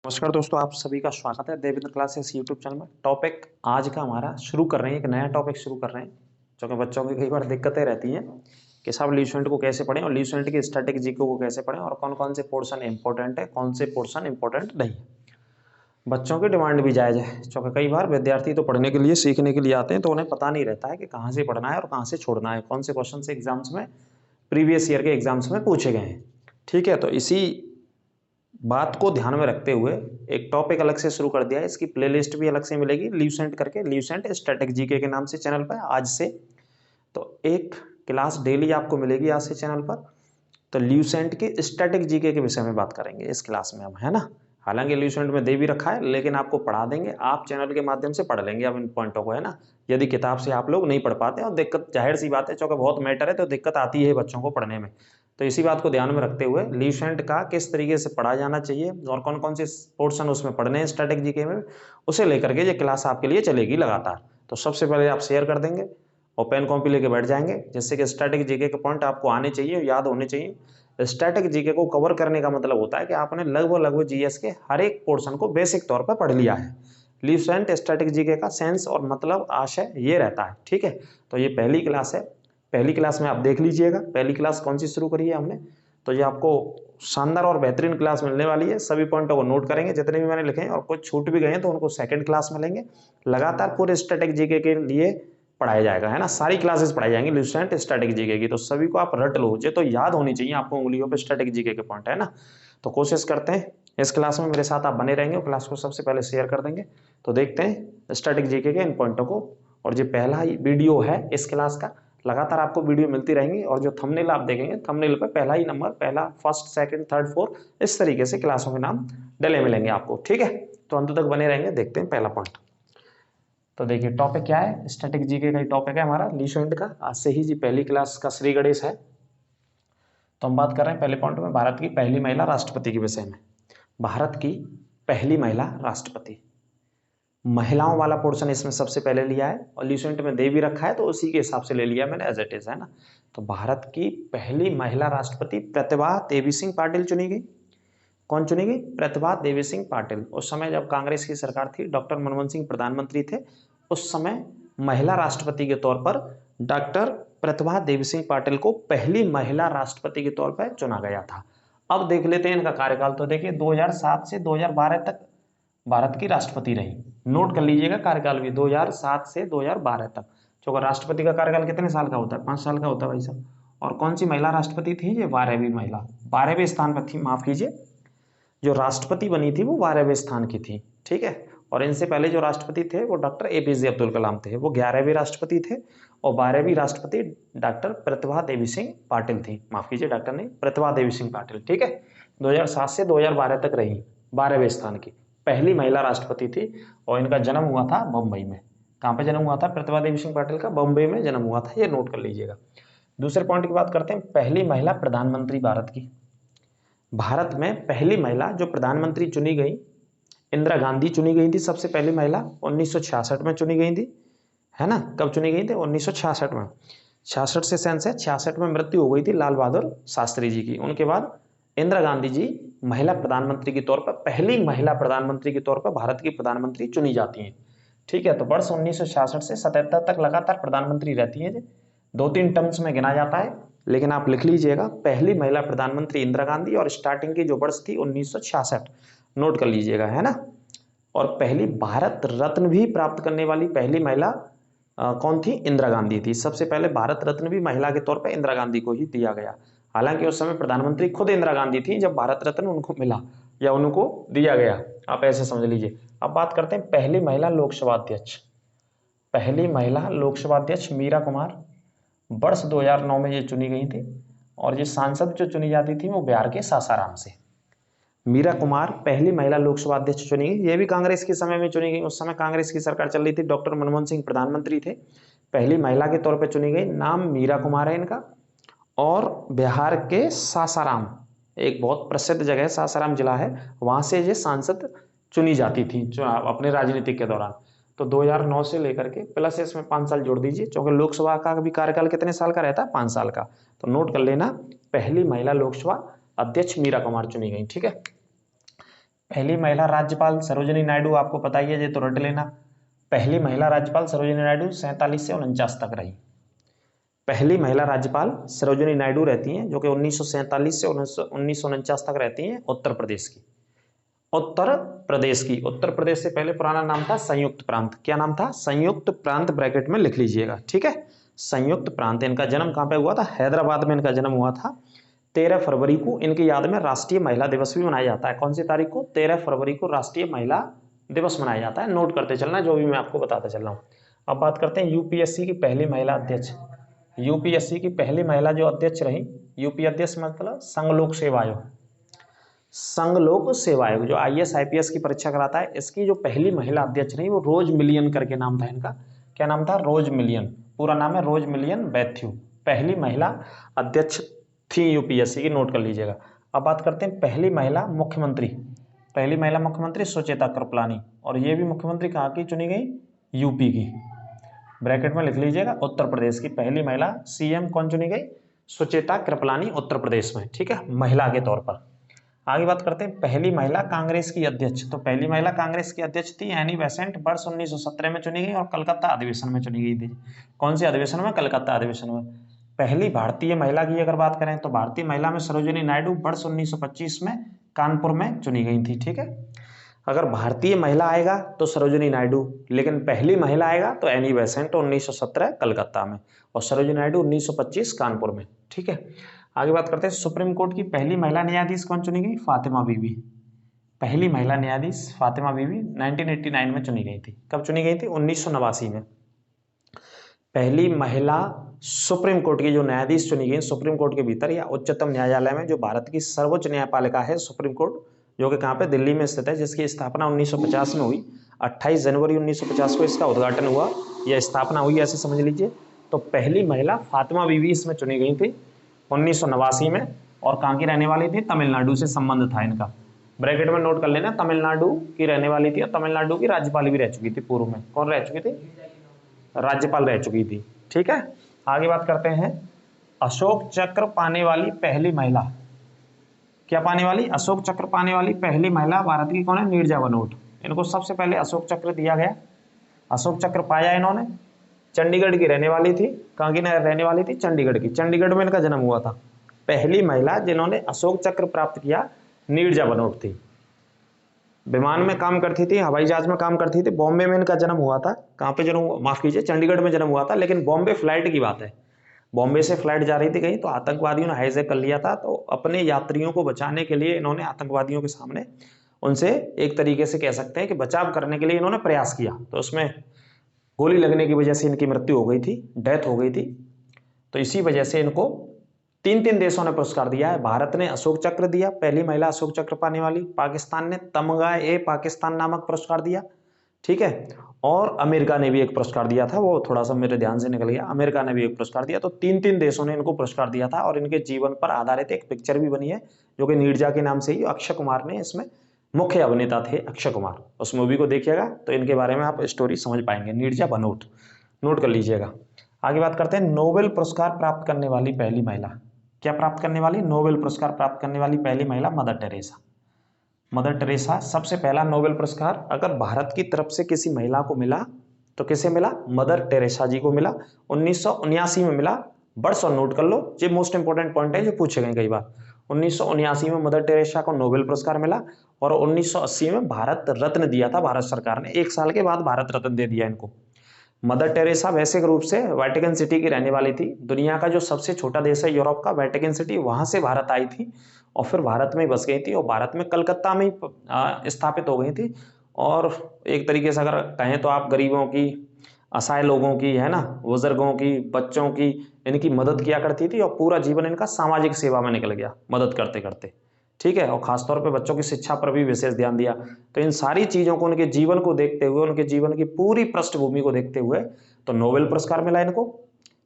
नमस्कार दोस्तों, आप सभी का स्वागत है देवेंद्र क्लासेस यूट्यूब चैनल में। टॉपिक आज का हमारा शुरू कर रहे हैं, एक नया टॉपिक शुरू कर रहे हैं जो कि बच्चों की कई बार दिक्कतें रहती हैं कि सब ल्यूसेंट को कैसे पढ़ें और ल्यूसेंट की स्टैटिक जीके को कैसे पढ़ें और कौन कौन से पोर्शन इंपॉर्टेंट है, कौन से पोर्शन इंपॉर्टेंट नहीं है। बच्चों की डिमांड भी जायज़ है क्योंकि कई बार विद्यार्थी तो पढ़ने के लिए, सीखने के लिए आते हैं तो उन्हें पता नहीं रहता है कि कहाँ से पढ़ना है और कहाँ से छोड़ना है, कौन से क्वेश्चन से एग्जाम्स में, प्रीवियस ईयर के एग्जाम्स में पूछे गए हैं। ठीक है, तो इसी बात को ध्यान में रखते हुए एक टॉपिक अलग से शुरू कर दिया है। इसकी प्लेलिस्ट भी अलग से मिलेगी, ल्यूसेंट करके, ल्यूसेंट स्टैटिक जीके के नाम से चैनल पर आज से। तो एक क्लास डेली आपको मिलेगी आज से चैनल पर। तो ल्यूसेंट की स्टैटिक जीके के विषय में बात करेंगे इस क्लास में हम, है ना। हालांकि ल्यूसेंट में दे भी रखा है लेकिन आपको पढ़ा देंगे, आप चैनल के माध्यम से पढ़ लेंगे अब इन पॉइंटों को, है ना। यदि किताब से आप लोग नहीं पढ़ पाते और दिक्कत, जाहिर सी बात है क्योंकि बहुत मैटर है तो दिक्कत आती है बच्चों को पढ़ने में। तो इसी बात को ध्यान में रखते हुए ल्यूसेंट का किस तरीके से पढ़ा जाना चाहिए और कौन कौन से पोर्शन उसमें पढ़ने हैं स्टैटिक जीके में, उसे लेकर के ये क्लास आपके लिए चलेगी लगातार। तो सबसे पहले आप शेयर कर देंगे और पेन कॉपी लेके बैठ जाएंगे, जिससे कि स्टैटिक जीके के पॉइंट आपको आने चाहिए, याद होने चाहिए। स्टैटिक जीके को कवर करने का मतलब होता है कि आपने लगभग जीएस के हर एक पोर्शन को बेसिक तौर पर पढ़ लिया है। ल्यूसेंट स्टैटिक जीके का सेंस और मतलब आशय ये रहता है। ठीक है, तो ये पहली क्लास है। पहली क्लास में आप देख लीजिएगा, पहली क्लास कौन सी शुरू करी है हमने। तो ये आपको शानदार और बेहतरीन क्लास मिलने वाली है। सभी पॉइंटों को नोट करेंगे जितने भी मैंने लिखे हैं, और कुछ छूट भी गए हैं तो उनको सेकंड क्लास में लेंगे। लगातार पूरे स्टैटिक जीके के लिए पढ़ाया जाएगा, है ना। सारी क्लासेस पढ़ाई जाएंगी ल्यूसेंट स्टैटिक जीके की, तो सभी को आप रट लो, ये तो याद होनी चाहिए आपको उंगलियों पे स्टैटिक जीके के पॉइंट, है ना। तो कोशिश करते हैं इस क्लास में मेरे साथ आप बने रहेंगे और क्लास को सबसे पहले शेयर कर देंगे। तो देखते हैं स्टैटिक जीके के इन पॉइंटों को। और जो पहला वीडियो है इस क्लास का, लगातार आपको वीडियो मिलती रहेंगी और जो थंबनेल आप देखेंगे, थंबनेल पे पहला ही नंबर, पहला, फर्स्ट, सेकंड, थर्ड, फोर्थ, इस तरीके से क्लासों के नाम डले मिलेंगे आपको। ठीक है, तो अंत तक बने रहेंगे। देखते हैं पहला पॉइंट। तो देखिए टॉपिक क्या है, स्टैटिक जीके का ही टॉपिक है हमारा ल्यूसेंट का। आज से ही जी पहली क्लास का श्री गणेश है। तो हम बात कर रहे हैं पहले पॉइंट में भारत की पहली महिला राष्ट्रपति के विषय में। भारत की पहली महिला राष्ट्रपति, महिलाओं वाला पोर्शन इसमें सबसे पहले लिया है और ल्यूसेंट में दे भी रखा है तो उसी के हिसाब से ले लिया मैंने एज इट इज, है ना। तो भारत की पहली महिला राष्ट्रपति प्रतिभा देवी सिंह पाटिल चुनी गई। कौन चुनी गई? प्रतिभा देवी सिंह पाटिल। उस समय जब कांग्रेस की सरकार थी, डॉक्टर मनमोहन सिंह प्रधानमंत्री थे, उस समय महिला राष्ट्रपति के तौर पर डॉक्टर प्रतिभा देवी सिंह पाटिल को पहली महिला राष्ट्रपति के तौर पर चुना गया था। अब देख लेते हैं इनका कार्यकाल। तो देखिए 2007 से 2012 तक भारत की राष्ट्रपति रही। नोट कर लीजिएगा कार्यकाल भी, 2007 से 2012 तक। क्योंकि राष्ट्रपति का कार्यकाल कितने साल का होता है? 5 साल का होता है भाई साहब। और कौन सी महिला राष्ट्रपति थी? ये 12वीं महिला, 12वें स्थान पर थी, माफ कीजिए। जो राष्ट्रपति बनी थी वो 12वें स्थान की थी। ठीक है, और इनसे पहले जो राष्ट्रपति थे वो डॉक्टर एपीजे अब्दुल कलाम थे, वो 11वें राष्ट्रपति थे। और 12वीं राष्ट्रपति डॉक्टर प्रतिभा देवी सिंह पाटिल थी, माफ कीजिए डॉक्टर नहीं, प्रतिभा देवी सिंह पाटिल। ठीक है, 2007 से 2012 तक रही, 12वें स्थान की पहली महिला राष्ट्रपति थी। और इनका जन्म हुआ था बम्बई में। कहाँ पे जन्म हुआ था प्रतिभा देवी सिंह पाटिल का? बम्बई में जन्म हुआ था, ये नोट कर लीजिएगा। दूसरे पॉइंट की बात करते हैं, पहली महिला प्रधानमंत्री भारत की। भारत में पहली महिला जो प्रधानमंत्री चुनी गई, इंदिरा गांधी चुनी गई थी सबसे पहली महिला, 1966 में चुनी गई थी, है ना। कब चुनी गई थी? 1966 में। 66 से सेंस है, 66 में मृत्यु हो गई थी लाल बहादुर शास्त्री जी की। उनके बाद इंदिरा गांधी जी महिला प्रधानमंत्री के तौर पर, पहली महिला प्रधानमंत्री के तौर पर भारत की प्रधानमंत्री चुनी जाती हैं। ठीक है, तो वर्ष 1966 से 77 तक लगातार प्रधानमंत्री रहती हैं। 2-3 टर्म्स में गिना जाता है, लेकिन आप लिख लीजिएगा पहली महिला प्रधानमंत्री इंदिरा गांधी, और स्टार्टिंग की जो वर्ष थी 1966, नोट कर लीजिएगा, है ना। और पहली भारत रत्न भी प्राप्त करने वाली पहली महिला कौन थी? इंदिरा गांधी थी। सबसे पहले भारत रत्न भी महिला के तौर पर इंदिरा गांधी को ही दिया गया। हालांकि उस समय प्रधानमंत्री खुद इंदिरा गांधी थी जब भारत रत्न उनको मिला या उनको दिया गया, आप ऐसे समझ लीजिए। अब बात करते हैं पहली महिला लोकसभा अध्यक्ष। पहली महिला लोकसभा अध्यक्ष मीरा कुमार, वर्ष 2009 में ये चुनी गई थी। और ये सांसद जो चुनी जाती थी वो बिहार के सासाराम से। मीरा कुमार पहली महिला लोकसभा अध्यक्ष चुनी गई। ये भी कांग्रेस के समय में चुनी गई, उस समय कांग्रेस की सरकार चल रही थी, डॉक्टर मनमोहन सिंह प्रधानमंत्री थे। पहली महिला के तौर पर चुनी गई, नाम मीरा कुमार है इनका। और बिहार के सासाराम, एक बहुत प्रसिद्ध जगह है, सासाराम जिला है, वहां से ये सांसद चुनी जाती थी अपने राजनीतिक के दौरान। तो 2009 से लेकर के प्लस इसमें 5 साल जोड़ दीजिए, क्योंकि लोकसभा का भी कार्यकाल कितने साल का रहता है? 5 साल का। तो नोट कर लेना, पहली महिला लोकसभा अध्यक्ष मीरा कुमार चुनी गई। ठीक है, पहली महिला राज्यपाल सरोजिनी नायडू, आपको पता ही है, ये तो रट लेना। पहली महिला राज्यपाल सरोजिनी नायडू 47 से 49 तक रही। पहली महिला राज्यपाल सरोजिनी नायडू रहती हैं, जो कि 1947 से 1949 तक रहती हैं, उत्तर प्रदेश की। उत्तर प्रदेश की। उत्तर प्रदेश से पहले पुराना नाम था संयुक्त प्रांत। क्या नाम था? संयुक्त प्रांत, ब्रैकेट में लिख लीजिएगा, ठीक है। संयुक्त प्रांत। इनका जन्म कहाँ पे हुआ था? हैदराबाद में इनका जन्म हुआ था। 13 फरवरी को इनकी याद में राष्ट्रीय महिला दिवस भी मनाया जाता है। कौन सी तारीख को? 13 फरवरी को राष्ट्रीय महिला दिवस मनाया जाता है। नोट करते चलना जो भी मैं आपको बताता चल रहा हूँ। अब बात करते हैं यूपीएससी की पहली महिला अध्यक्ष। यूपीएससी की पहली महिला जो अध्यक्ष रही, यूपी अध्यक्ष मतलब संघ लोक सेवा आयोग। संघ लोक सेवा आयोग जो आईएएस आईपीएस की परीक्षा कराता है, इसकी जो पहली महिला अध्यक्ष रही वो रोज मिलियन करके नाम था इनका। क्या नाम था? रोज मिलियन। पूरा नाम है रोज मिलियन बैथ्यू। पहली महिला अध्यक्ष थी यूपीएससी की, नोट कर लीजिएगा। अब बात करते हैं पहली महिला मुख्यमंत्री। पहली महिला मुख्यमंत्री सुचेता कृपलानी, और ये भी मुख्यमंत्री कहाँ की चुनी गई? यूपी की। ब्रैकेट में लिख लीजिएगा, उत्तर प्रदेश की पहली महिला सीएम कौन चुनी गई? सुचेता कृपलानी, उत्तर प्रदेश में, ठीक है, महिला के तौर पर। आगे बात करते हैं पहली महिला कांग्रेस की अध्यक्ष। तो पहली महिला कांग्रेस की अध्यक्ष थी एनी बेसेंट, वर्ष 1917 में चुनी गई और कलकत्ता अधिवेशन में चुनी गई थी। कौन से अधिवेशन में? कलकत्ता अधिवेशन में। पहली भारतीय महिला की अगर बात करें तो भारतीय महिला में सरोजिनी नायडू वर्ष 1925 में कानपुर में चुनी गई थी, ठीक है। अगर भारतीय महिला आएगा तो सरोजिनी नायडू, लेकिन पहली महिला आएगा तो एनी बेसेंट 1917 कलकत्ता में, और सरोजिनी नायडू 1925 कानपुर में, ठीक है। आगे बात करते हैं सुप्रीम कोर्ट की पहली महिला न्यायाधीश कौन चुनी गई? फातिमा बीबी। पहली महिला न्यायाधीश फातिमा बीबी 1989 में चुनी गई थी। कब चुनी गई थी? 1989 में। पहली महिला सुप्रीम कोर्ट की जो न्यायाधीश चुनी गई सुप्रीम कोर्ट के भीतर या उच्चतम न्यायालय में, जो भारत की सर्वोच्च न्यायपालिका है सुप्रीम कोर्ट, जो कि कहाँ पे? दिल्ली में स्थित है, जिसकी स्थापना 1950 में हुई। 28 जनवरी 1950 को इसका उद्घाटन हुआ या स्थापना हुई, ऐसे समझ लीजिए। तो पहली महिला फातिमा बीबी इसमें चुनी गई थी 1989 में, और कहाँ की रहने वाली थी? तमिलनाडु से संबंध था इनका। ब्रैकेट में नोट कर लेना, तमिलनाडु की रहने वाली थी और तमिलनाडु की राज्यपाल भी रह चुकी थी पूर्व में। कौन रह चुकी थी? राज्यपाल रह चुकी थी, ठीक है। आगे बात करते हैं अशोक चक्र पाने वाली पहली महिला। क्या पाने वाली? अशोक चक्र पाने वाली पहली महिला भारत की कौन है? नीरजा बनोट। इनको सबसे पहले अशोक चक्र दिया गया। अशोक चक्र पाया इन्होंने, चंडीगढ़ की रहने वाली थी। कहाँ की रहने वाली थी? चंडीगढ़ की। चंडीगढ़ में इनका जन्म हुआ था। पहली महिला जिन्होंने अशोक चक्र प्राप्त किया नीरजा बनोट थी। विमान में काम करती थी, हवाई जहाज में काम करती थी। बॉम्बे में इनका जन्म हुआ था। कहाँ पे जन्म? माफ कीजिए, चंडीगढ़ में जन्म हुआ था, लेकिन बॉम्बे फ्लाइट की बात है। बॉम्बे से फ्लाइट जा रही थी कहीं, तो आतंकवादियों ने हाईजैक कर लिया था। तो अपने यात्रियों को बचाने के लिए इन्होंने आतंकवादियों के सामने उनसे एक तरीके से कह सकते हैं कि बचाव करने के लिए इन्होंने प्रयास किया। तो उसमें गोली लगने की वजह से इनकी मृत्यु हो गई थी, डेथ हो गई थी। तो इसी वजह से इनको 3 देशों ने पुरस्कार दिया है। भारत ने अशोक चक्र दिया, पहली महिला अशोक चक्र पाने वाली। पाकिस्तान ने तमगा-ए पाकिस्तान नामक पुरस्कार दिया, ठीक है। और अमेरिका ने भी एक पुरस्कार दिया था, वो थोड़ा सा मेरे ध्यान से निकल गया। अमेरिका ने भी एक पुरस्कार दिया। तो 3 देशों ने इनको पुरस्कार दिया था, और इनके जीवन पर आधारित एक पिक्चर भी बनी है, जो कि नीरजा के नाम से ही। अक्षय कुमार ने इसमें मुख्य अभिनेता थे, अक्षय कुमार। उस मूवी को देखिएगा तो इनके बारे में आप स्टोरी समझ पाएंगे। नीरजा बनोट, नोट कर लीजिएगा। आगे बात करते हैं नोबेल पुरस्कार प्राप्त करने वाली पहली महिला। क्या प्राप्त करने वाली? नोबेल पुरस्कार प्राप्त करने वाली पहली महिला मदर टेरेसा। मदर टेरेसा सबसे पहला नोबेल पुरस्कार अगर भारत की तरफ से किसी महिला को मिला तो किसे मिला? मदर टेरेसा जी को मिला। 1979 में मिला। वर्ष और नोट कर लो, ये मोस्ट इंपोर्टेंट पॉइंट है जो पूछे गए कई बार। 1979 में मदर टेरेसा को नोबेल पुरस्कार मिला, और 1980 में भारत रत्न दिया था भारत सरकार ने। 1 साल के बाद भारत रत्न दे दिया इनको। मदर टेरेसा वैसे रूप से वेटिकन सिटी की रहने वाली थी। दुनिया का जो सबसे छोटा देश है यूरोप का, वेटिकन सिटी, वहां से भारत आई थी और फिर भारत में बस गई थी, और भारत में कलकत्ता में ही स्थापित हो गई थी। और एक तरीके से अगर कहें तो आप गरीबों की, असहाय लोगों की, है ना, बुजुर्गों की, बच्चों की, इनकी मदद किया करती थी। और पूरा जीवन इनका सामाजिक सेवा में निकल गया मदद करते करते, ठीक है। और खासतौर पे बच्चों की शिक्षा पर भी विशेष ध्यान दिया। तो इन सारी चीजों को, उनके जीवन को देखते हुए, उनके जीवन की पूरी पृष्ठभूमि को देखते हुए तो नोबेल पुरस्कार मिला इनको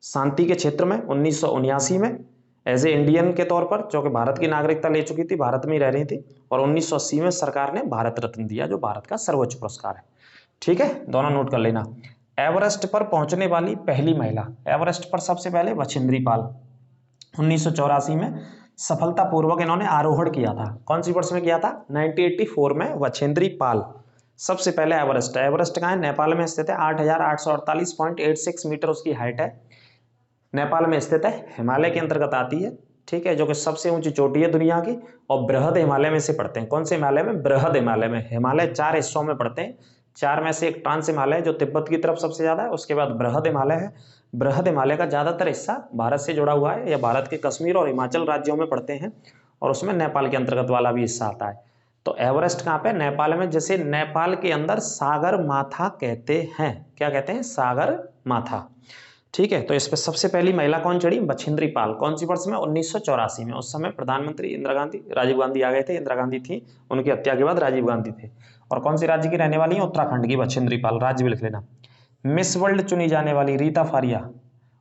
शांति के क्षेत्र में 1979 में, एज ए इंडियन के तौर पर, जो कि भारत की नागरिकता ले चुकी थी, भारत में ही रह रही थी। और 1980 में सरकार ने भारत रत्न दिया, जो भारत का सर्वोच्च पुरस्कार है, ठीक है। दोनों नोट कर लेना। एवरेस्ट पर पहुंचने वाली पहली महिला। एवरेस्ट पर सबसे पहले बछेंद्री पाल 1984 में सफलतापूर्वक इन्होंने आरोहण किया था। कौन सी वर्ष में किया था? 1984 में बछेंद्री पाल। सबसे पहले एवरेस्ट, एवरेस्ट कहाँ है? नेपाल में स्थित है। 8,848.86 मीटर उसकी हाइट है, नेपाल में स्थित है, हिमालय के अंतर्गत आती है, ठीक है, जो कि सबसे ऊंची चोटी है दुनिया की, और बृहद हिमालय में से पड़ते हैं। कौन से हिमालय में? बृहद हिमालय में। हिमालय 4 हिस्सों में पड़ते हैं, 4 में से एक ट्रांस हिमालय है जो तिब्बत की तरफ सबसे ज्यादा है, उसके बाद बृहद हिमालय है। बृहद हिमालय का ज्यादातर हिस्सा भारत से जुड़ा हुआ है, या भारत के कश्मीर और हिमाचल राज्यों में पड़ते हैं, और उसमें नेपाल के अंतर्गत वाला भी हिस्सा आता है। तो एवरेस्ट कहाँ पे? नेपाल में, जैसे नेपाल के अंदर सागर माथा कहते हैं। क्या कहते हैं? सागर माथा, ठीक है। तो इस पर सबसे पहली महिला कौन चढ़ी? बछेंद्री पाल। कौन सी वर्ष में? 1984 में। उस समय प्रधानमंत्री इंदिरा गांधी, राजीव गांधी आ गए थे, इंदिरा गांधी थी, उनकी हत्या के बाद राजीव गांधी थे। और कौन सी राज्य की रहने वाली है? उत्तराखंड की बछेंद्री पाल, राज्य भी लिख लेना। मिस वर्ल्ड चुनी जाने वाली रीता फारिया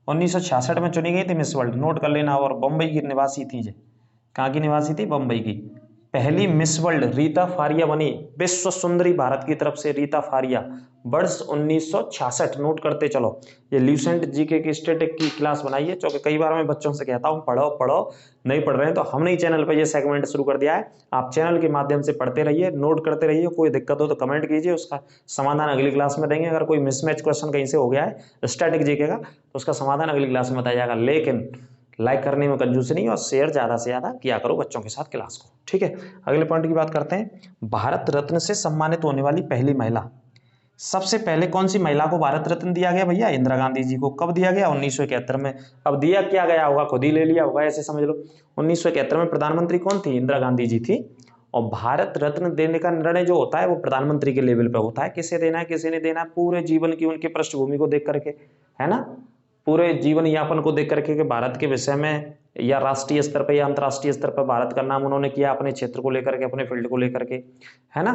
1966 में चुनी गई थी मिस वर्ल्ड, नोट कर लेना। और बम्बई की निवासी थी जे, कहाँ की निवासी थी? बम्बई की। पहली मिस वर्ल्ड रीता फारिया बनी, विश्व सुंदरी भारत की तरफ से रीता फारिया, वर्ष 1966, नोट करते चलो। ये ल्यूसेंट जीके की स्टैटिक की क्लास बनाई है, जो कि कई बार मैं बच्चों से कहता हूँ पढ़ो पढ़ो, नहीं पढ़ रहे हैं तो हमने ही चैनल पर ये सेगमेंट शुरू कर दिया है। आप चैनल के माध्यम से पढ़ते रहिए, नोट करते रहिए, कोई दिक्कत हो तो कमेंट कीजिए, उसका समाधान अगली क्लास में देंगे। अगर कोई मिसमैच क्वेश्चन कहीं से हो गया है स्टैटिक जीके का, तो उसका समाधान अगली क्लास में बताया जाएगा। लेकिन लाइक करने में कंजूसी नहीं, और शेयर ज्यादा से ज्यादा किया करो बच्चों के साथ क्लास को, ठीक है। अगले पॉइंट की बात करते हैं। भारत रत्न से सम्मानित होने वाली पहली महिला। सबसे पहले कौन सी महिला को भारत रत्न दिया गया भैया? इंदिरा गांधी जी को। कब दिया गया? 1971 में। अब दिया क्या गया होगा, खुद ही ले लिया होगा, ऐसे समझ लो। 1971 में प्रधानमंत्री कौन थी? इंदिरा गांधी जी थी। और भारत रत्न देने का निर्णय जो होता है वो प्रधानमंत्री के लेवल पे होता है, किसे देना है किसे नहीं देना है, पूरे जीवन की उनके पृष्ठभूमि को देख करके, है ना, पूरे जीवन यापन को देख करके कि भारत के विषय में, या राष्ट्रीय स्तर पर या अंतर्राष्ट्रीय स्तर पर भारत का नाम उन्होंने किया, अपने क्षेत्र को लेकर के, अपने फील्ड को लेकर के, है ना।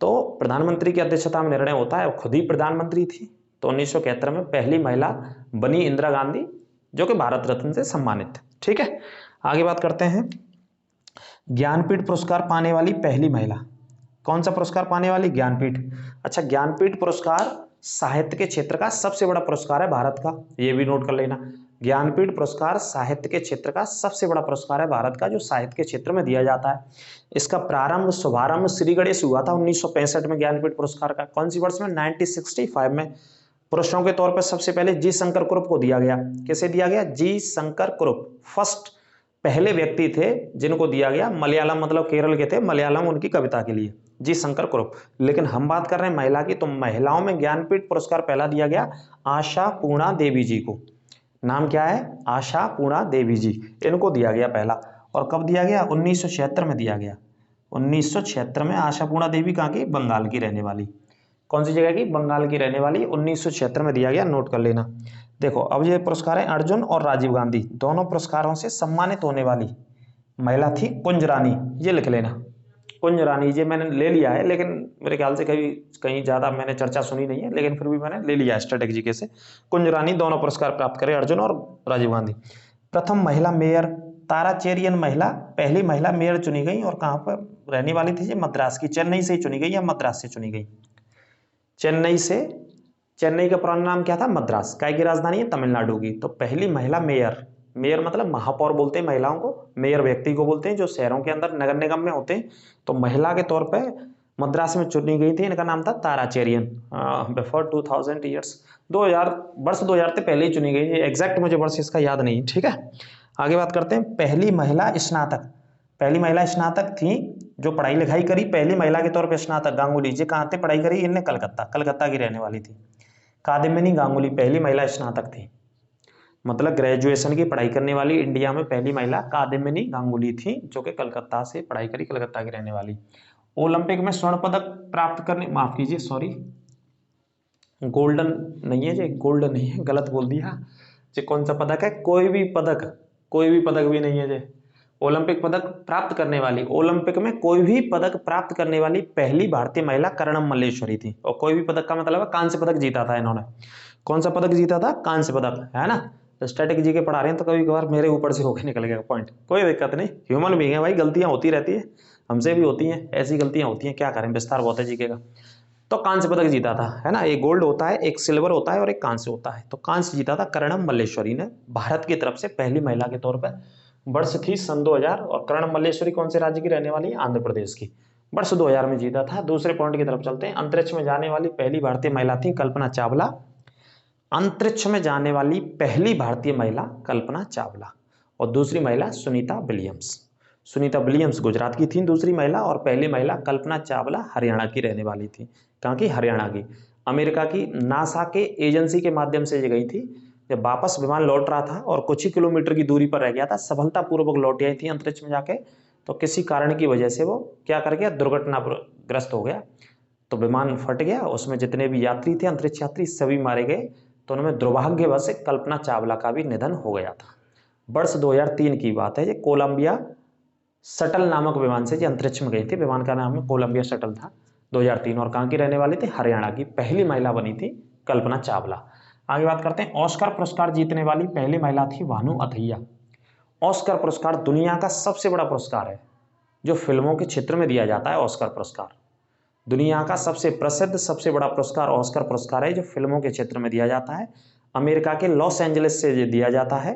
तो प्रधानमंत्री की अध्यक्षता में निर्णय होता है, खुद ही प्रधानमंत्री थी। तो 1971 में पहली महिला बनी इंदिरा गांधी, जो कि भारत रत्न से सम्मानित, ठीक है। आगे बात करते हैं। ज्ञानपीठ पुरस्कार पाने वाली पहली महिला। कौन सा पुरस्कार पाने वाली? ज्ञानपीठ। अच्छा, ज्ञानपीठ पुरस्कार साहित्य के क्षेत्र का सबसे बड़ा पुरस्कार है भारत का, ये भी नोट कर लेना। ज्ञानपीठ पुरस्कार साहित्य के क्षेत्र का सबसे बड़ा पुरस्कार है भारत का, जो साहित्य के क्षेत्र में दिया जाता है। इसका प्रारंभ, शुभारंभ श्री गणेश हुआ था 1965 में ज्ञानपीठ पुरस्कार का। कौन सी वर्ष में? 1965 में। पुरुषों के तौर पर सबसे पहले जी शंकर कुरुप को दिया गया। किसे दिया गया? जी शंकर कुरुप फर्स्ट, पहले व्यक्ति थे जिनको दिया गया। मलयालम, मतलब केरल के थे, मलयालम उनकी कविता के लिए, जी शंकर कुरुप। लेकिन हम बात कर रहे हैं महिला की, तो महिलाओं में ज्ञानपीठ पुरस्कार पहला दिया गया आशा पूर्णा देवी जी को। नाम क्या है? आशा पूर्णा देवी जी, इनको दिया गया पहला। और कब दिया गया? 1976 में दिया गया। 1976 में आशा पूर्णा देवी कहाँ की? बंगाल की रहने वाली। कौन सी जगह की? बंगाल की रहने वाली। 1976 में दिया गया, नोट कर लेना। देखो, अब ये पुरस्कार है अर्जुन और राजीव गांधी, दोनों पुरस्कारों से सम्मानित होने वाली महिला थी कुंज रानी, ये लिख लेना। कुंज रानी, ये मैंने ले लिया है, लेकिन मेरे ख्याल से कहीं ज़्यादा मैंने चर्चा सुनी नहीं है, लेकिन फिर भी मैंने ले लिया है स्ट्रेटेजी के से। कुंज रानी दोनों पुरस्कार प्राप्त करे, अर्जुन और राजीव गांधी। प्रथम महिला मेयर, ताराचेरियन महिला, पहली महिला मेयर चुनी गई, और कहाँ पर रहने वाली थी? ये मद्रास की, चेन्नई से चुनी गई या मद्रास से चुनी गई? चेन्नई से। चेन्नई का पुराना नाम क्या था? मद्रास। काय की राजधानी है? तमिलनाडु की। तो पहली महिला मेयर, मेयर मतलब महापौर बोलते हैं महिलाओं को, मेयर व्यक्ति को बोलते हैं जो शहरों के अंदर नगर निगम में होते हैं। तो महिला के तौर पे मद्रास में चुनी गई थी, इनका नाम था ताराचेरियन। बिफोर 2000 ईयर्स, 2000 वर्ष 2000 से पहले ही चुनी गई है, एग्जैक्ट मुझे वर्ष इसका याद नहीं, ठीक है। आगे बात करते हैं। पहली महिला स्नातक, पहली महिला स्नातक थी जो पढ़ाई लिखाई करी, पहली महिला के तौर पे स्नातक गांगुली जी। कहाँ से पढ़ाई करी इनने? कलकत्ता, कलकत्ता की रहने वाली थी। कादम्बिनी गांगुली पहली महिला स्नातक थी, मतलब ग्रेजुएशन की पढ़ाई करने वाली इंडिया में पहली महिला कादम्बिनी गांगुली थी, जो कि कलकत्ता से पढ़ाई करी, कलकत्ता की रहने वाली। ओलंपिक में स्वर्ण पदक प्राप्त करने, माफ कीजिए सॉरी, गोल्डन नहीं है जी, गोल्ड नहीं है, गलत बोल दिया जी। कौन सा पदक है? कोई भी पदक, कोई भी पदक भी नहीं है जी। ओलंपिक पदक प्राप्त करने वाली, ओलंपिक में कोई भी पदक प्राप्त करने वाली पहली भारतीय महिला कर्णम मल्लेश्वरी थी। और कोई भी पदक का मतलब है कांस्य पदक जीता था इन्होंने। कौन सा पदक जीता था? कांस्य पदक, है ना। तो स्टैटिक जी के पढ़ा रहे हैं तो कभी कभार मेरे ऊपर से होकर निकल गया पॉइंट, कोई दिक्कत नहीं, ह्यूमन बीइंग है भाई, गलतियां होती रहती है, हमसे भी होती हैं, ऐसी गलतियां होती हैं, क्या करें, विस्तार बहुत है जीके का। तो कांस्य पदक जीता था, है ना। एक गोल्ड होता है, एक सिल्वर होता है और एक कांस्य होता है। तो कांस्य जीता था कर्णम मल्लेश्वरी ने, भारत की तरफ से पहली महिला के तौर पर वर्ष थी सन 2000 और कर्ण मल्लेश्वरी कौन से राज्य की रहने वाली है? आंध्र प्रदेश की। वर्ष 2000 में जीता था। दूसरे पॉइंट की तरफ चलते हैं। अंतरिक्ष में जाने वाली पहली भारतीय महिला थी कल्पना चावला। अंतरिक्ष में जाने वाली पहली भारतीय महिला कल्पना चावला और दूसरी महिला सुनीता विलियम्स। सुनीता विलियम्स गुजरात की थी दूसरी महिला और पहली महिला कल्पना चावला हरियाणा की रहने वाली थी। कहाँ की? हरियाणा की। अमेरिका की नासा के एजेंसी के माध्यम से ये गई थी। जब वापस विमान लौट रहा था और कुछ ही किलोमीटर की दूरी पर रह गया था, सफलतापूर्वक लौट आई थी अंतरिक्ष में जाके, तो किसी कारण की वजह से वो क्या कर गया? दुर्घटनाग्रस्त हो गया। तो विमान फट गया, उसमें जितने भी यात्री थे, अंतरिक्ष यात्री, सभी मारे गए। तो उनमें दुर्भाग्यवश कल्पना चावला का भी निधन हो गया था। वर्ष 2003 की बात है। ये कोलंबिया शटल नामक विमान से ये अंतरिक्ष में गई थी। विमान का नाम है कोलंबिया शटल था। 2003। और कहाँ की रहने वाली थी? हरियाणा की। पहली महिला बनी थी कल्पना चावला। आगे बात करते हैं। ऑस्कर पुरस्कार जीतने वाली पहली महिला थी भानु अथैया। ऑस्कर पुरस्कार दुनिया का सबसे बड़ा पुरस्कार है जो फिल्मों के क्षेत्र में दिया जाता है। ऑस्कर पुरस्कार दुनिया का सबसे प्रसिद्ध, सबसे बड़ा पुरस्कार ऑस्कर पुरस्कार है जो फिल्मों के क्षेत्र में दिया जाता है। अमेरिका के लॉस एंजलिस से ये दिया जाता है।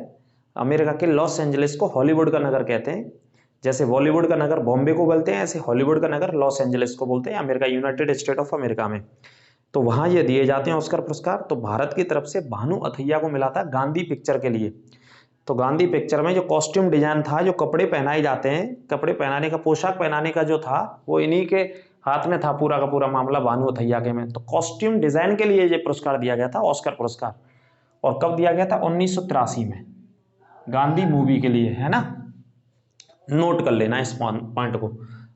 अमेरिका के लॉस एंजलिस को हॉलीवुड का नगर कहते हैं। जैसे बॉलीवुड का नगर बॉम्बे को बोलते हैं, ऐसे हॉलीवुड का नगर लॉस एंजलिस को बोलते हैं America, United state of America में। तो वहाँ ये दिए जाते हैं ऑस्कर पुरस्कार। तो भारत की तरफ से भानु अथैया को मिला था गांधी पिक्चर के लिए। तो गांधी पिक्चर में जो कॉस्ट्यूम डिजाइन था, जो कपड़े पहनाए जाते हैं, कपड़े पहनाने का, पोशाक पहनाने का जो था, वो इन्हीं के हाथ में था पूरा का पूरा मामला, भानु अथैया के में। तो कॉस्ट्यूम डिजाइन के लिए ये पुरस्कार दिया गया था, ऑस्कर पुरस्कार। और कब दिया गया था? 1983 में, गांधी मूवी के लिए, है ना। नोट कर लेना इस पॉइंट को।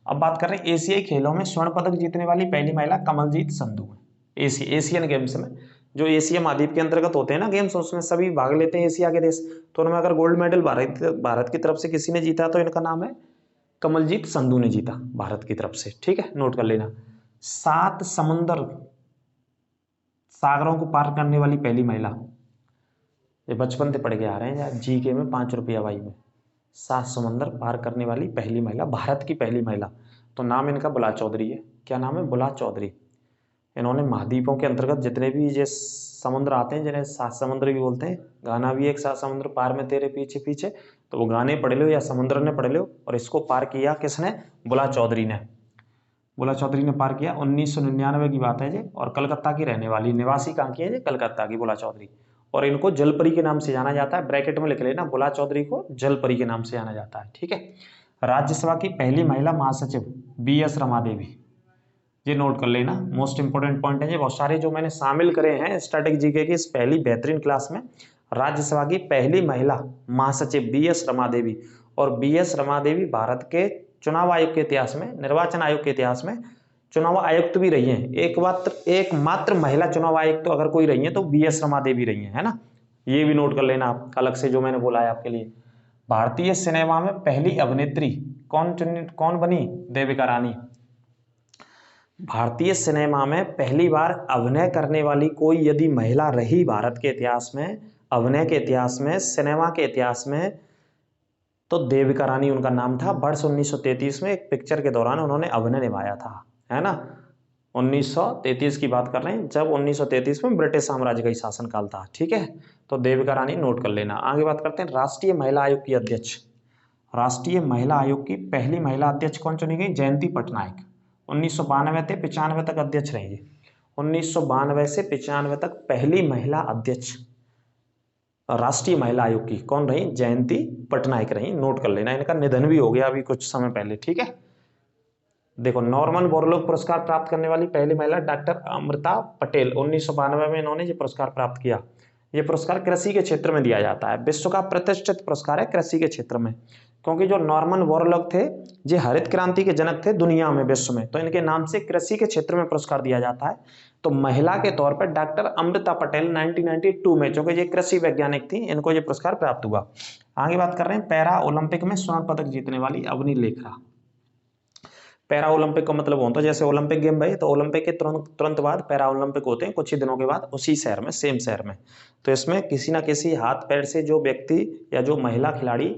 अब बात कर रहे हैं एशियाई खेलों में स्वर्ण पदक जीतने वाली पहली महिला कमलजीत संधू है। एशियन गेम्स में, जो एशिया महाद्वीप के अंतर्गत होते हैं ना गेम्स, उसमें सभी भाग लेते हैं एशिया के देश। तो उनमें अगर गोल्ड मेडल भारत की तरफ से किसी ने जीता तो इनका नाम है कमलजीत संधू ने जीता भारत की तरफ से। ठीक है, नोट कर लेना। 7 समुद्र सागरों को पार करने वाली पहली महिला, ये बचपन से पढ़ के आ रहे हैं यार, जीके में 5 रुपया वाई में। 7 समुद्र पार करने वाली पहली महिला, भारत की पहली महिला। तो नाम इनका बुला चौधरी है। क्या नाम है? बुला चौधरी। इन्होंने महाद्वीपों के अंतर्गत जितने भी ये समुद्र आते हैं, जिन्हें 7 समुद्र भी बोलते हैं, गाना भी एक 7 समुद्र पार में तेरे पीछे पीछे, तो वो गाने पढ़ लो या समुद्र ने पढ़ लो। और इसको पार किया किसने? बुला चौधरी ने। बुला चौधरी ने पार किया। 1999 की बात है जी। और कलकत्ता की रहने वाली, निवासी कहाँ की है जी? कलकत्ता की, बुला चौधरी। और इनको जलपरी के नाम से जाना जाता है। ब्रैकेट में लिख लेना, बुला चौधरी को जलपरी के नाम से जाना जाता है। ठीक है। राज्यसभा की पहली महिला महासचिव BS रमा देवी, ये नोट कर लेना, मोस्ट इंपोर्टेंट पॉइंट है ये। बहुत सारे जो मैंने शामिल करे हैं स्टैटिक जीके की इस पहली बेहतरीन क्लास में। राज्यसभा की पहली महिला महासचिव BS रमा देवी। और BS रमा देवी भारत के चुनाव आयोग के इतिहास में, निर्वाचन आयोग के इतिहास में चुनाव आयुक्त भी रही हैं। एकमात्र महिला चुनाव आयुक्त तो अगर कोई रही है तो BS रमा देवी रही है ना। ये भी नोट कर लेना आप अलग से, जो मैंने बोला है आपके लिए। भारतीय सिनेमा में पहली अभिनेत्री कौन बनी? देविका रानी। भारतीय सिनेमा में पहली बार अभिनय करने वाली कोई यदि महिला रही भारत के इतिहास में, अभिनय के इतिहास में, सिनेमा के इतिहास में, तो देविका रानी उनका नाम था। वर्ष 1933 में एक पिक्चर के दौरान उन्होंने अभिनय निभाया था, है ना। 1933 की बात कर रहे हैं, जब 1933 में ब्रिटिश साम्राज्य का ही शासनकाल था। ठीक है, तो देविका रानी नोट कर लेना। आगे बात करते हैं राष्ट्रीय महिला आयोग की अध्यक्ष। राष्ट्रीय महिला आयोग की पहली महिला अध्यक्ष कौन चुनी गई? जयंती पटनायक। 1992 से 95 तक अध्यक्ष रहेंगे। 1992 से 95 तक पहली महिला अध्यक्ष राष्ट्रीय महिला आयोग की कौन रही? जयंती पटनायक रही। नोट कर लेना। इनका निधन भी हो गया अभी कुछ समय पहले। ठीक है, देखो, नॉर्मन बोरलॉग पुरस्कार प्राप्त करने वाली पहली महिला डॉक्टर अमृता पटेल। 1992 में इन्होंने ये पुरस्कार प्राप्त किया। ये पुरस्कार कृषि के क्षेत्र में दिया जाता है। विश्व का प्रतिष्ठित पुरस्कार है कृषि के क्षेत्र में, क्योंकि जो नॉर्मन बोरलॉग थे ये हरित क्रांति के जनक थे दुनिया में, विश्व में। तो इनके नाम से कृषि के क्षेत्र में पुरस्कार दिया जाता है। तो महिला के तौर पर डॉक्टर अमृता पटेल 1992 में, चूंकि ये कृषि वैज्ञानिक थी, इनको ये पुरस्कार प्राप्त हुआ। आगे बात कर रहे हैं पैरा ओलंपिक में स्वर्ण पदक जीतने वाली अवनी लेखरा। पैरा ओलंपिक का मतलब होता है जैसे ओलंपिक गेम भाई, तो ओलंपिक के तुरंत बाद पैरा ओलंपिक होते हैं कुछ ही दिनों के बाद उसी शहर में, सेम शहर में। तो इसमें किसी ना किसी हाथ पैर से जो व्यक्ति या जो महिला खिलाड़ी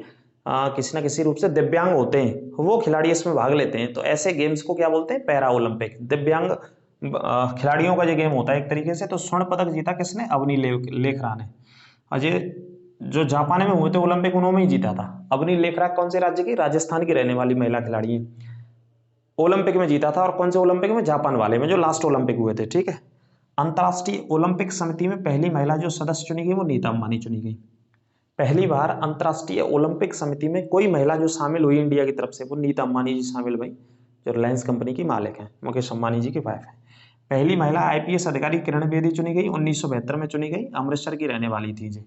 किसी ना किसी रूप से दिव्यांग होते हैं, वो खिलाड़ी इसमें भाग लेते हैं। तो ऐसे गेम्स को क्या बोलते हैं? Para Olympic. दिव्यांग खिलाड़ियों का जो गेम होता है एक तरीके से। तो स्वर्ण पदक जीता किसने? अवनी लेखरा ने। अजय जो जापान में हुए थे ओलंपिक उन्होंने ही जीता था। अवनी लेखराज कौन से राज्य की, राजस्थान की रहने वाली महिला खिलाड़ी है, ओलंपिक में जीता था। और कौन से ओलंपिक में, जापान वाले में जो लास्ट ओलंपिक हुए थे, ठीक है। अंतर्राष्ट्रीय ओलंपिक समिति में पहली महिला जो सदस्य चुनी गई वो नीता अंबानी चुनी गई। पहली बार अंतर्राष्ट्रीय ओलंपिक समिति में कोई महिला जो शामिल हुई इंडिया की तरफ से वो नीता अंबानी जी शामिल हुई, जो रिलायंस कंपनी की मालिक है, मुकेश अंबानी जी की वाइफ है। पहली महिला आईपीएस अधिकारी किरण बेदी चुनी गई, 1972 में चुनी गई, अमृतसर की रहने वाली थी जी।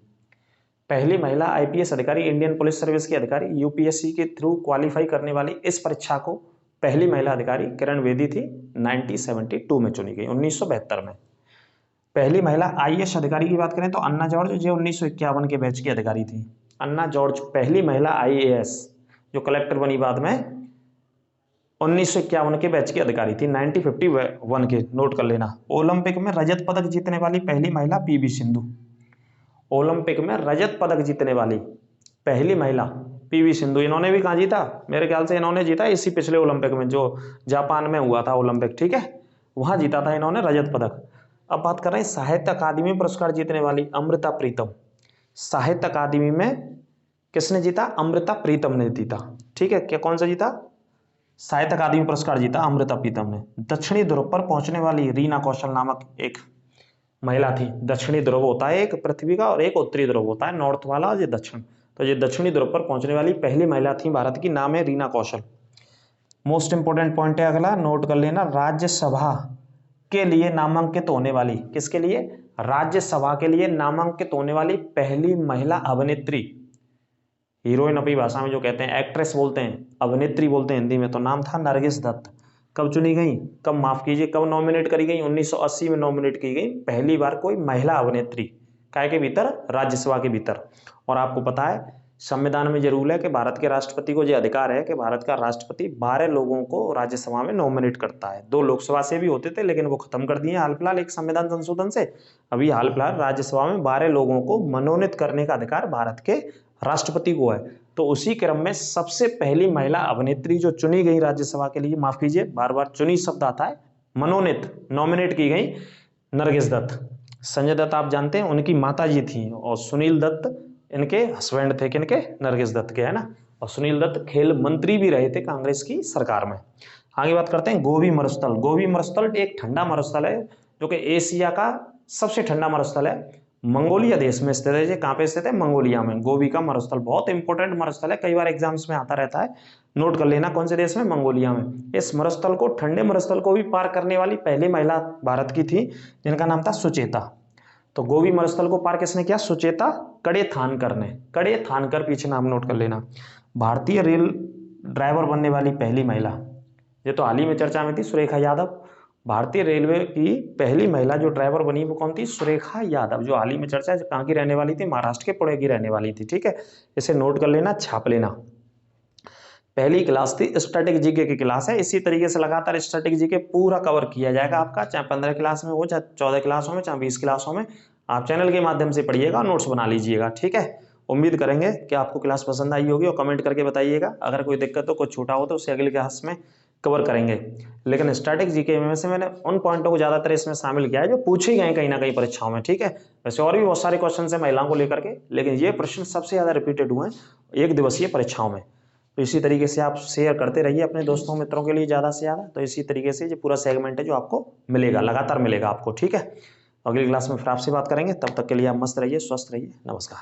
पहली महिला आईपीएस अधिकारी इंडियन पुलिस सर्विस की अधिकारी यूपीएससी के थ्रू क्वालिफाई करने वाली इस परीक्षा को पहली महिला अधिकारी किरण बेदी थी, 1972 में चुनी गई, 1972 में। पहली महिला आईएएस अधिकारी की बात करें तो अन्ना जॉर्ज, जो 1951 के बैच की अधिकारी थी। अन्ना जॉर्ज पहली महिला आईएएस जो कलेक्टर बनी बाद में, 1951 के बैच की अधिकारी थी, 1951 के, नोट कर लेना। ओलंपिक में रजत पदक जीतने वाली पहली महिला पीवी सिंधु। ओलंपिक में रजत पदक जीतने वाली पहली महिला पीवी सिंधु। इन्होंने भी कहाँ जीता, मेरे ख्याल से इन्होंने जीता इसी पिछले ओलंपिक में जो जापान में हुआ था ओलंपिक, ठीक है, वहां जीता था इन्होंने रजत पदक। अब बात कर रहे हैं साहित्य अकादमी पुरस्कार जीतने वाली अमृता प्रीतम। साहित्य अकादमी में किसने जीता, अमृता प्रीतम ने जीता, ठीक है। क्या कौन सा जीता, साहित्य अकादमी पुरस्कार जीता अमृता प्रीतम ने। दक्षिणी ध्रुव पर पहुंचने वाली रीना कौशल नामक एक महिला थी। दक्षिणी ध्रुव होता है एक पृथ्वी का और एक उत्तरी ध्रुव होता है, नॉर्थ वाला और ये दक्षिण, तो ये दक्षिणी ध्रुव पर पहुंचने वाली पहली महिला थी भारत की, नाम है रीना कौशल। मोस्ट इंपोर्टेंट पॉइंट है अगला, नोट कर लेना, राज्यसभा के लिए नामांकित होने वाली, किसके लिए, राज्यसभा के लिए नामांकित होने वाली पहली महिला अभिनेत्री। हीरोइन अपनी भाषा में जो कहते हैं, एक्ट्रेस बोलते हैं, अभिनेत्री बोलते हैं हिंदी में, तो नाम था नरगिस दत्त। कब चुनी गई, कब, माफ कीजिए, कब नॉमिनेट करी गई, 1980 में नॉमिनेट की गई पहली बार कोई महिला अभिनेत्री, काय के भीतर, राज्यसभा के भीतर। और आपको पता है संविधान में ये रूल है कि भारत के राष्ट्रपति को ये अधिकार है कि भारत का राष्ट्रपति 12 लोगों को राज्यसभा में नॉमिनेट करता है। 2 लोकसभा से भी होते थे लेकिन वो खत्म कर दिए हाल फिलहाल एक संविधान संशोधन से। अभी हाल फिलहाल राज्यसभा में 12 लोगों को मनोनीत करने का अधिकार भारत के राष्ट्रपति को है। तो उसी क्रम में सबसे पहली महिला अभिनेत्री जो चुनी गई राज्यसभा के लिए, माफ कीजिए बार बार चुनी शब्द आता है, मनोनीत, नॉमिनेट की गई, नरगिस दत्त। संजय दत्त आप जानते हैं उनकी माता जी थी, और सुनील दत्त इनके हस्बैंड थे, किनके, नरगिस दत्त के, है ना। और सुनील दत्त खेल मंत्री भी रहे थे कांग्रेस की सरकार में। आगे बात करते हैं गोबी मरुस्थल। गोबी मरुस्थल एक ठंडा मरुस्थल है जो कि एशिया का सबसे ठंडा मरुस्थल है, मंगोलिया देश में स्थित है। ये कहाँ पे स्थित है, मंगोलिया में। गोबी का मरुस्थल बहुत इंपॉर्टेंट मरुस्थल है, कई बार एग्जाम्स में आता रहता है, नोट कर लेना कौन से देश में, मंगोलिया में। इस मरुस्थल को, ठंडे मरुस्थल को भी पार करने वाली पहली महिला भारत की थी, जिनका नाम था सुचेता। तो गोबी मरुस्थल को पार किसने किया, सुचेता कड़े थानकर ने। कड़े थानकर, पीछे नाम नोट कर लेना। भारतीय रेल ड्राइवर बनने वाली पहली महिला, ये तो हाल ही में चर्चा में थी, सुरेखा यादव। भारतीय रेलवे की पहली महिला जो ड्राइवर बनी वो कौन थी, सुरेखा यादव, जो हाल ही में चर्चा है। कहाँ की रहने वाली थी, महाराष्ट्र के पुणे की रहने वाली थी, ठीक है। इसे नोट कर लेना, छाप लेना। पहली क्लास थी स्टैटिक जीके की क्लास है। इसी तरीके से लगातार स्टैटिक जीके पूरा कवर किया जाएगा आपका, चाहे 15 क्लास में हो, चाहे 14 क्लासों में, चाहे 20 क्लासों में। आप चैनल के माध्यम से पढ़िएगा, नोट्स बना लीजिएगा, ठीक है। उम्मीद करेंगे कि आपको क्लास पसंद आई होगी और कमेंट करके बताइएगा। अगर कोई दिक्कत हो, कुछ छूटा हो तो उसे अगली क्लास में कवर करेंगे। लेकिन स्टैटिक जीके में से मैंने उन पॉइंटों को ज्यादातर इसमें शामिल किया है जो पूछे गए कहीं ना कहीं परीक्षाओं में, ठीक है। वैसे और भी बहुत सारे क्वेश्चन है महिलाओं को लेकर के, लेकिन ये प्रश्न सबसे ज्यादा रिपीटेड हुए हैं 1 दिवसीय परीक्षाओं में। तो इसी तरीके से आप शेयर करते रहिए अपने दोस्तों मित्रों के लिए ज़्यादा से ज़्यादा। तो इसी तरीके से ये पूरा सेगमेंट है जो आपको मिलेगा, लगातार मिलेगा आपको, ठीक है। अगली क्लास में फिर आपसे बात करेंगे, तब तक के लिए आप मस्त रहिए, स्वस्थ रहिए, नमस्कार।